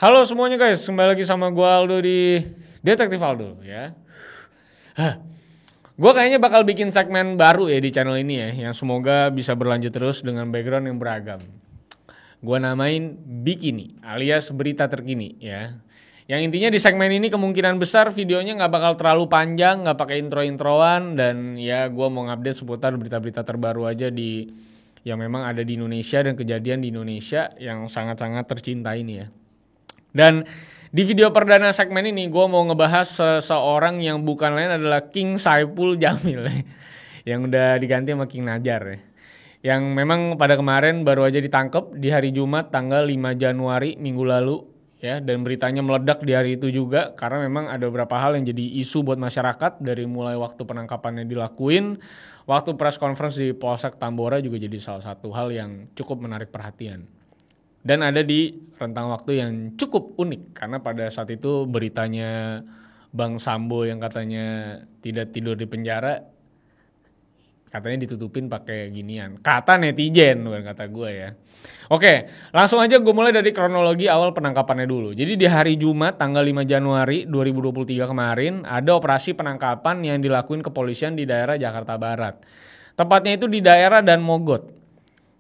Halo semuanya guys, kembali lagi sama gue Aldo di Detektif Aldo ya. Gue kayaknya bakal bikin segmen baru ya di channel ini ya, yang semoga bisa berlanjut terus dengan background yang beragam. Gue namain Bikini alias berita terkini ya. Yang intinya di segmen ini kemungkinan besar videonya nggak bakal terlalu panjang, nggak pakai intro-introan, dan ya gue mau ngupdate seputar berita-berita terbaru aja di yang memang ada di Indonesia dan kejadian di Indonesia yang sangat-sangat tercinta ini ya. Dan di video perdana segmen ini gue mau ngebahas seseorang yang bukan lain adalah King Saipul Jamil yang udah diganti sama King Najar, yang memang pada kemarin baru aja ditangkap di hari Jumat tanggal 5 Januari minggu lalu ya, dan beritanya meledak di hari itu juga karena memang ada beberapa hal yang jadi isu buat masyarakat, dari mulai waktu penangkapannya dilakuin, waktu press conference di Polsek Tambora juga jadi salah satu hal yang cukup menarik perhatian. Dan ada di rentang waktu yang cukup unik karena pada saat itu beritanya Bang Sambo yang katanya tidak tidur di penjara, katanya ditutupin pakai ginian. Kata netizen, bukan kata gue ya. Oke, langsung aja gue mulai dari kronologi awal penangkapannya dulu. Jadi di hari Jumat tanggal 5 Januari 2023 kemarin ada operasi penangkapan yang dilakuin kepolisian di daerah Jakarta Barat. Tepatnya itu di daerah Dan Mogot.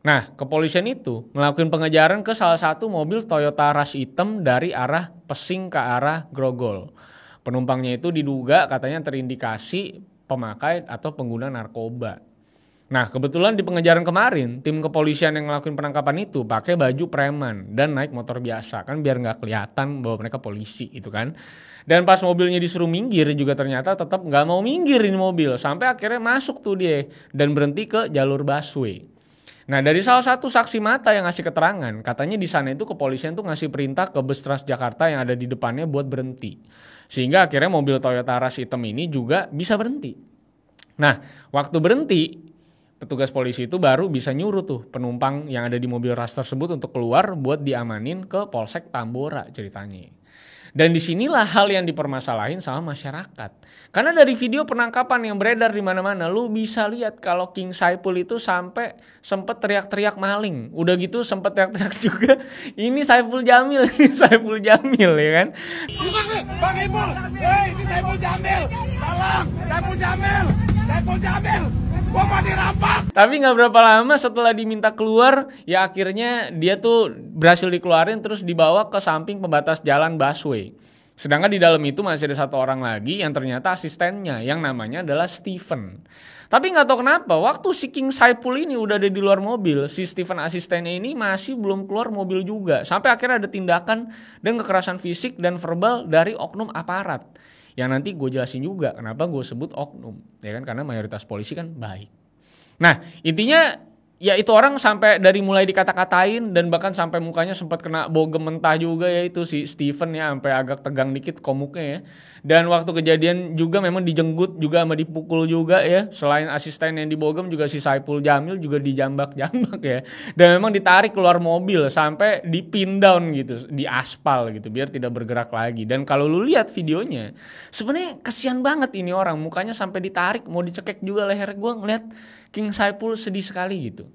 Nah, kepolisian itu melakukan pengejaran ke salah satu mobil Toyota Rush hitam dari arah Pesing ke arah Grogol. Penumpangnya itu diduga katanya terindikasi pemakai atau pengguna narkoba. Nah, kebetulan di pengejaran kemarin, tim kepolisian yang melakukan penangkapan itu pakai baju preman dan naik motor biasa, kan biar nggak kelihatan bahwa mereka polisi itu kan. Dan pas mobilnya disuruh minggir juga ternyata tetap nggak mau minggir ini mobil, sampai akhirnya masuk tuh dia dan berhenti ke jalur busway. Nah, dari salah satu saksi mata yang ngasih keterangan, katanya di sana itu kepolisian tuh ngasih perintah ke bus Transjakarta yang ada di depannya buat berhenti. Sehingga akhirnya mobil Toyota Rush hitam ini juga bisa berhenti. Nah, waktu berhenti, petugas polisi itu baru bisa nyuruh tuh penumpang yang ada di mobil Rush tersebut untuk keluar buat diamanin ke Polsek Tambora ceritanya. Dan disinilah hal yang dipermasalahin sama masyarakat. Karena dari video penangkapan yang beredar di mana-mana, lu bisa lihat kalau King Saipul itu sampai sempet teriak-teriak maling. Udah gitu sempet teriak-teriak juga, ini Saipul Jamil, ini Saipul Jamil ya kan. Bang Ipul, ini Saipul Jamil, tolong, Saipul Jamil, Saipul Jamil. Gua mau dirampak. Tapi gak berapa lama setelah diminta keluar, ya akhirnya dia tuh berhasil dikeluarin terus dibawa ke samping pembatas jalan busway. Sedangkan di dalam itu masih ada satu orang lagi yang ternyata asistennya, yang namanya adalah Steven. Tapi gak tahu kenapa waktu si King Saipul ini udah ada di luar mobil, si Steven asistennya ini masih belum keluar mobil juga. Sampai akhirnya ada tindakan dan kekerasan fisik dan verbal dari oknum aparat. Yang nanti gue jelasin juga kenapa gue sebut oknum, ya kan, karena mayoritas polisi kan baik. Nah, intinya ya itu orang sampai dari mulai dikata-katain dan bahkan sampai mukanya sempat kena bogem mentah juga ya itu si Steven ya, sampai agak tegang dikit komuknya ya. Dan waktu kejadian juga memang dijenggut juga sama dipukul juga ya. Selain asisten yang dibogem juga si Saipul Jamil juga dijambak-jambak ya. Dan memang ditarik keluar mobil sampai di pin down gitu di aspal gitu biar tidak bergerak lagi. Dan kalau lu lihat videonya, sebenarnya kesian banget ini orang, mukanya sampai ditarik mau dicekek juga leher. Gue ngeliat King Saipul sedih sekali gitu.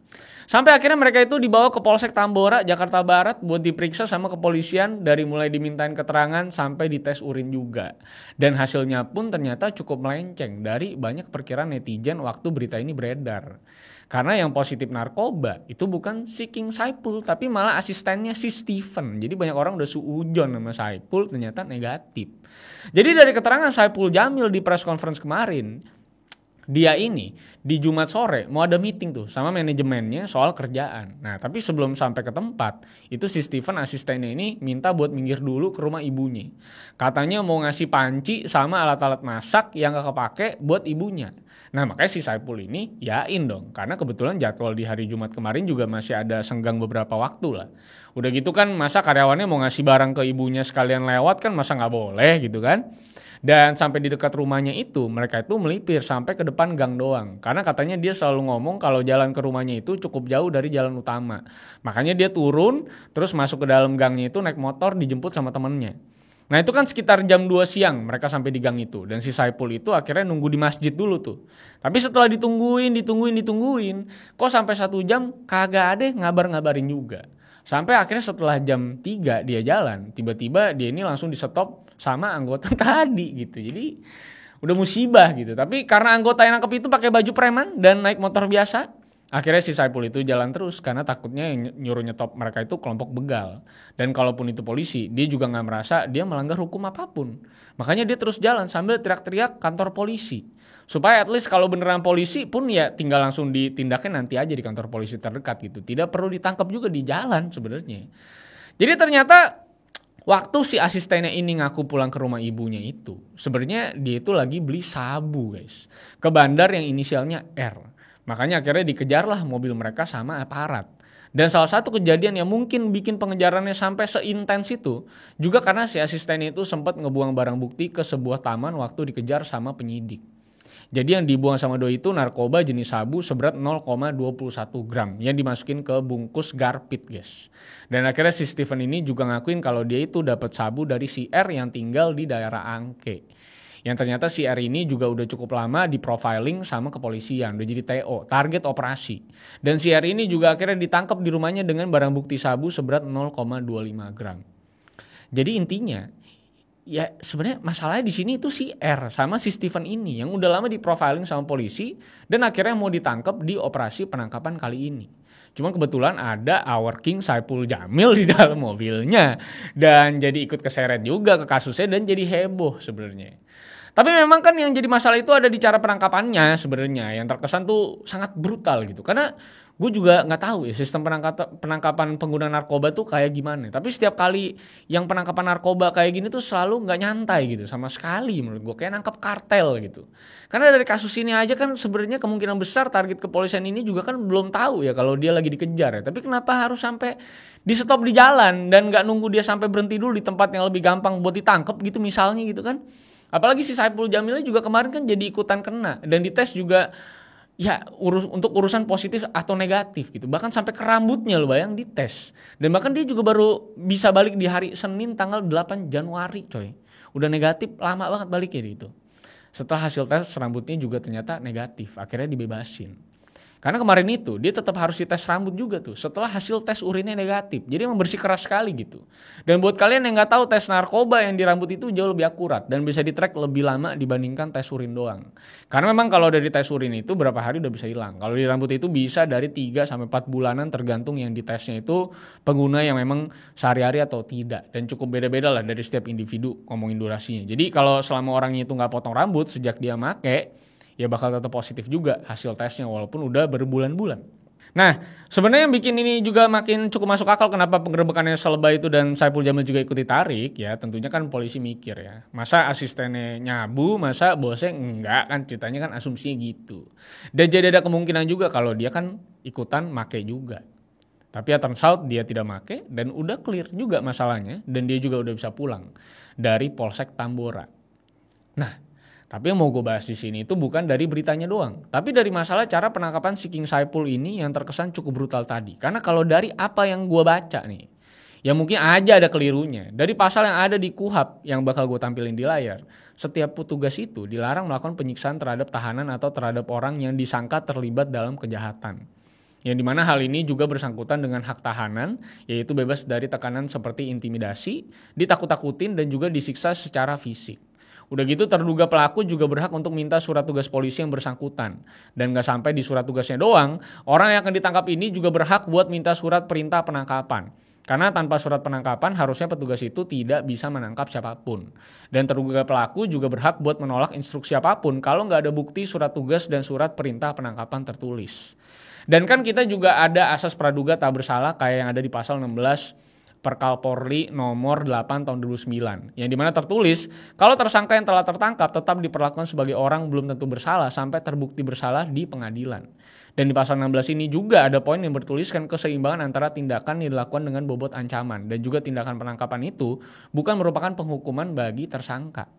Sampai akhirnya mereka itu dibawa ke Polsek Tambora, Jakarta Barat buat diperiksa sama kepolisian, dari mulai dimintain keterangan sampai dites urin juga. Dan hasilnya pun ternyata cukup melenceng dari banyak perkiraan netizen waktu berita ini beredar. Karena yang positif narkoba itu bukan si King Saipul, tapi malah asistennya si Steven. Jadi banyak orang udah suujon sama Saipul, ternyata negatif. Jadi dari keterangan Saipul Jamil di press conference kemarin, dia ini di Jumat sore mau ada meeting tuh sama manajemennya soal kerjaan. Nah, tapi sebelum sampai ke tempat, itu si Steven asistennya ini minta buat minggir dulu ke rumah ibunya. Katanya mau ngasih panci sama alat-alat masak yang gak kepake buat ibunya. Nah, makanya si Saipul ini yain dong, karena kebetulan jadwal di hari Jumat kemarin juga masih ada senggang beberapa waktu lah. Udah gitu kan, masa karyawannya mau ngasih barang ke ibunya sekalian lewat kan, masa gak boleh gitu kan. Dan sampai di dekat rumahnya itu, mereka itu melipir sampai ke depan gang doang. Karena katanya dia selalu ngomong kalau jalan ke rumahnya itu cukup jauh dari jalan utama. Makanya dia turun, terus masuk ke dalam gangnya itu naik motor dijemput sama temennya. Nah itu kan sekitar jam 2 siang mereka sampai di gang itu. Dan si Saipul itu akhirnya nunggu di masjid dulu tuh. Tapi setelah ditungguin, kok sampai 1 jam kagak ada ngabar-ngabarin juga. Sampai akhirnya setelah jam 3 dia jalan, tiba-tiba dia ini langsung di-stop sama anggota tadi gitu. Jadi udah musibah gitu. Tapi karena anggota yang nangkep itu pakai baju preman dan naik motor biasa, akhirnya si Saipul itu jalan terus karena takutnya yang nyuruh nyetop mereka itu kelompok begal. Dan kalaupun itu polisi, dia juga nggak merasa dia melanggar hukum apapun. Makanya dia terus jalan sambil teriak-teriak kantor polisi. Supaya at least kalau beneran polisi pun ya tinggal langsung ditindaknya nanti aja di kantor polisi terdekat gitu. Tidak perlu ditangkap juga di jalan sebenarnya. Jadi ternyata waktu si asistennya ini ngaku pulang ke rumah ibunya itu, sebenarnya dia itu lagi beli sabu guys. Ke bandar yang inisialnya R. Makanya akhirnya dikejarlah mobil mereka sama aparat. Dan salah satu kejadian yang mungkin bikin pengejarannya sampai seintens itu juga karena si asistennya itu sempat ngebuang barang bukti ke sebuah taman waktu dikejar sama penyidik. Jadi yang dibuang sama doi itu narkoba jenis sabu seberat 0,21 gram yang dimasukin ke bungkus garpit guys. Dan akhirnya si Steven ini juga ngakuin kalau dia itu dapat sabu dari si R yang tinggal di daerah Angke. Yang ternyata si R ini juga udah cukup lama di profiling sama kepolisian, udah jadi TO, target operasi. Dan si R ini juga akhirnya ditangkap di rumahnya dengan barang bukti sabu seberat 0,25 gram. Jadi intinya, ya sebenarnya masalahnya di sini itu si R sama si Steven ini yang udah lama di profiling sama polisi dan akhirnya mau ditangkap di operasi penangkapan kali ini. Cuma kebetulan ada our king Saipul Jamil di dalam mobilnya dan jadi ikut keseret juga ke kasusnya dan jadi heboh sebenarnya. Tapi memang kan yang jadi masalah itu ada di cara penangkapannya sebenarnya yang terkesan tuh sangat brutal gitu. Karena gue juga nggak tahu ya sistem penangkapan pengguna narkoba tuh kayak gimana. Tapi setiap kali yang penangkapan narkoba kayak gini tuh selalu nggak nyantai gitu sama sekali menurut gue, kayak nangkep kartel gitu. Karena dari kasus ini aja kan sebenarnya kemungkinan besar target kepolisian ini juga kan belum tahu ya kalau dia lagi dikejar ya. Tapi kenapa harus sampai di stop di jalan dan nggak nunggu dia sampai berhenti dulu di tempat yang lebih gampang buat ditangkep gitu misalnya gitu kan. Apalagi si Saipul Jamilnya juga kemarin kan jadi ikutan kena dan dites juga ya untuk urusan positif atau negatif gitu. Bahkan sampai ke rambutnya lo bayang dites. Dan bahkan dia juga baru bisa balik di hari Senin tanggal 8 Januari coy. Udah negatif lama banget baliknya gitu. Setelah hasil tes rambutnya juga ternyata negatif. Akhirnya dibebasin. Karena kemarin itu dia tetap harus dites rambut juga tuh setelah hasil tes urinnya negatif. Jadi emang bersih keras sekali gitu. Dan buat kalian yang nggak tahu tes narkoba yang di rambut itu jauh lebih akurat dan bisa di-track lebih lama dibandingkan tes urin doang. Karena memang kalau dari tes urin itu berapa hari udah bisa hilang. Kalau di rambut itu bisa dari 3 sampai 4 bulanan tergantung yang ditesnya itu pengguna yang memang sehari-hari atau tidak. Dan cukup beda-beda lah dari setiap individu ngomongin durasinya. Jadi kalau selama orangnya itu nggak potong rambut sejak dia make, ya bakal tetap positif juga hasil tesnya walaupun udah berbulan-bulan. Nah, sebenarnya yang bikin ini juga makin cukup masuk akal kenapa penggerebekannya selebay itu dan Saipul Jamil juga ikut ditarik ya, tentunya kan polisi mikir ya. Masa asistennya nyabu, masa bosnya enggak, kan ceritanya kan asumsinya gitu. Dan jadi ada kemungkinan juga kalau dia kan ikutan make juga. Tapi ya turns out dia tidak make dan udah clear juga masalahnya dan dia juga udah bisa pulang dari Polsek Tambora. Nah, tapi yang mau gue bahas di sini itu bukan dari beritanya doang, tapi dari masalah cara penangkapan si King Saipul ini yang terkesan cukup brutal tadi. Karena kalau dari apa yang gue baca nih, ya mungkin aja ada kelirunya. Dari pasal yang ada di KUHP yang bakal gue tampilin di layar, setiap petugas itu dilarang melakukan penyiksaan terhadap tahanan atau terhadap orang yang disangka terlibat dalam kejahatan. Yang dimana hal ini juga bersangkutan dengan hak tahanan, yaitu bebas dari tekanan seperti intimidasi, ditakut-takutin dan juga disiksa secara fisik. Udah gitu terduga pelaku juga berhak untuk minta surat tugas polisi yang bersangkutan. Dan gak sampai di surat tugasnya doang, orang yang akan ditangkap ini juga berhak buat minta surat perintah penangkapan. Karena tanpa surat penangkapan harusnya petugas itu tidak bisa menangkap siapapun. Dan terduga pelaku juga berhak buat menolak instruksi apapun kalau gak ada bukti surat tugas dan surat perintah penangkapan tertulis. Dan kan kita juga ada asas praduga tak bersalah kayak yang ada di pasal 16 Perkal Polri nomor 8 tahun 2009 yang dimana tertulis kalau tersangka yang telah tertangkap tetap diperlakukan sebagai orang belum tentu bersalah sampai terbukti bersalah di pengadilan. Dan di pasal 16 ini juga ada poin yang bertuliskan keseimbangan antara tindakan yang dilakukan dengan bobot ancaman dan juga tindakan penangkapan itu bukan merupakan penghukuman bagi tersangka.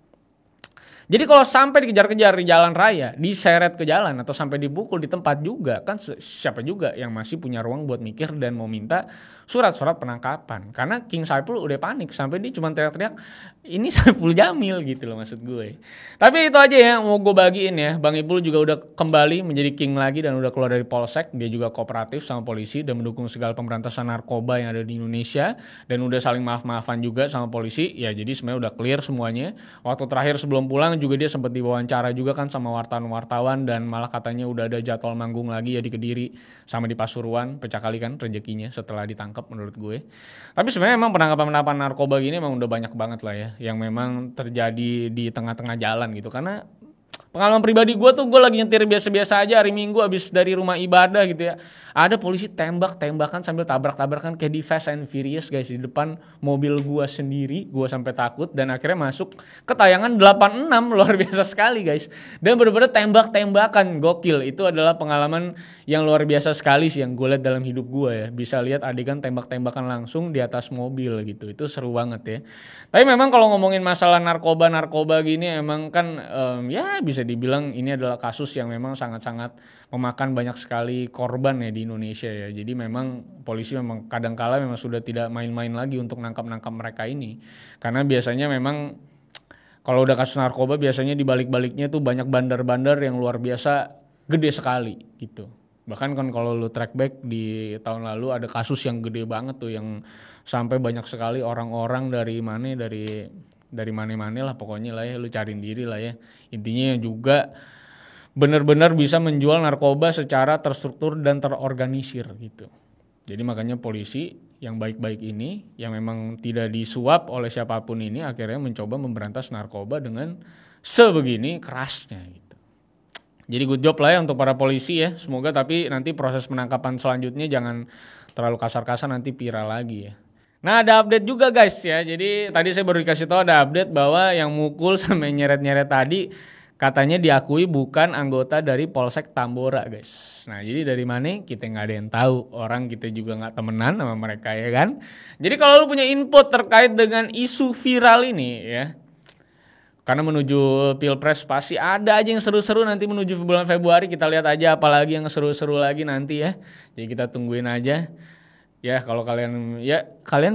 Jadi kalau sampai dikejar-kejar di jalan raya, diseret ke jalan atau sampai dipukul di tempat juga, kan siapa juga yang masih punya ruang buat mikir dan mau minta surat-surat penangkapan. Karena King Saipul udah panik sampai dia cuma teriak-teriak, ini Saipul Jamil gitu loh maksud gue. Tapi itu aja ya mau gue bagiin ya. Bang Ipul juga udah kembali menjadi king lagi dan udah keluar dari polsek. Dia juga kooperatif sama polisi dan mendukung segala pemberantasan narkoba yang ada di Indonesia dan udah saling maaf-maafan juga sama polisi. Ya jadi sebenarnya udah clear semuanya. Waktu terakhir sebelum pulang juga dia sempat diwawancara juga kan sama wartawan-wartawan dan malah katanya udah ada jadwal manggung lagi ya di Kediri sama di Pasuruan. Pecah kali kan rezekinya setelah ditangkap menurut gue. Tapi sebenarnya emang penangkapan-penangkapan narkoba gini emang udah banyak banget lah ya yang memang terjadi di tengah-tengah jalan gitu. Karena pengalaman pribadi gue tuh, gue lagi nyetir biasa-biasa aja hari Minggu abis dari rumah ibadah gitu ya. Ada polisi tembak-tembakan sambil tabrak-tabrakan kayak di Fast and Furious guys di depan mobil gue sendiri. Gue sampai takut dan akhirnya masuk ke tayangan 86, luar biasa sekali guys. Dan bener-bener tembak-tembakan, gokil. Itu adalah pengalaman yang luar biasa sekali sih yang gue lihat dalam hidup gue ya. Bisa lihat adegan tembak-tembakan langsung di atas mobil gitu. Itu seru banget ya. Tapi memang kalau ngomongin masalah narkoba gini emang kan ya bisa dibilang ini adalah kasus yang memang sangat-sangat memakan banyak sekali korban ya di Indonesia ya. Jadi memang polisi memang kadangkala memang sudah tidak main-main lagi untuk nangkap-nangkap mereka ini. Karena biasanya memang kalau udah kasus narkoba biasanya di balik-baliknya tuh banyak bandar-bandar yang luar biasa gede sekali gitu. Bahkan kan kalau lu track back di tahun lalu ada kasus yang gede banget tuh yang sampai banyak sekali orang-orang dari mana lah pokoknya lah ya, lu cariin diri lah ya. Intinya juga benar-benar bisa menjual narkoba secara terstruktur dan terorganisir gitu. Jadi makanya polisi yang baik-baik ini yang memang tidak disuap oleh siapapun ini akhirnya mencoba memberantas narkoba dengan sebegini kerasnya gitu. Jadi good job lah ya untuk para polisi ya. Semoga tapi nanti proses penangkapan selanjutnya jangan terlalu kasar-kasar nanti viral lagi ya. Nah ada update juga guys ya. Jadi tadi saya baru dikasih tahu ada update bahwa yang mukul sampai nyeret-nyeret tadi katanya diakui bukan anggota dari Polsek Tambora guys. Nah jadi dari mana kita nggak ada yang tahu. Orang kita juga nggak temenan sama mereka ya kan. Jadi kalau lu punya input terkait dengan isu viral ini ya. Karena menuju Pilpres pasti ada aja yang seru-seru nanti menuju bulan Februari. Kita lihat aja apalagi yang seru-seru lagi nanti ya. Jadi kita tungguin aja. Ya kalau kalian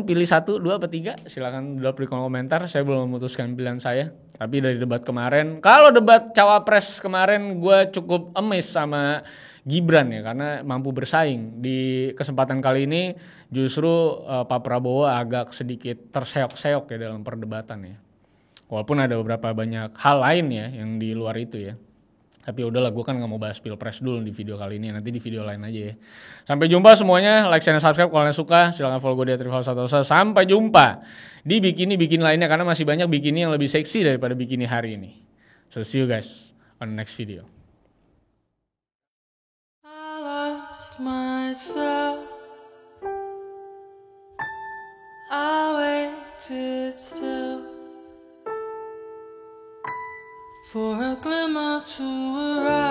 pilih 1, 2, atau 3 silakan drop di kolom komentar. Saya belum memutuskan pilihan saya. Tapi dari debat kemarin, kalau debat cawapres kemarin gue cukup amazed sama Gibran ya karena mampu bersaing. Di kesempatan kali ini justru Pak Prabowo agak sedikit terseok-seok ya dalam perdebatan ya. Walaupun ada beberapa banyak hal lain ya yang di luar itu ya. Tapi udahlah gue kan gak mau bahas Pilpres dulu di video kali ini. Nanti di video lain aja ya. Sampai jumpa semuanya. Like, share, dan subscribe kalau kalian suka. Silahkan follow gue di @rivalsatosa. Sampai jumpa di bikini-bikini lainnya. Karena masih banyak bikini yang lebih seksi daripada bikini hari ini. So see you guys on the next video. I lost myself. I waited still for a glimmer to arrive.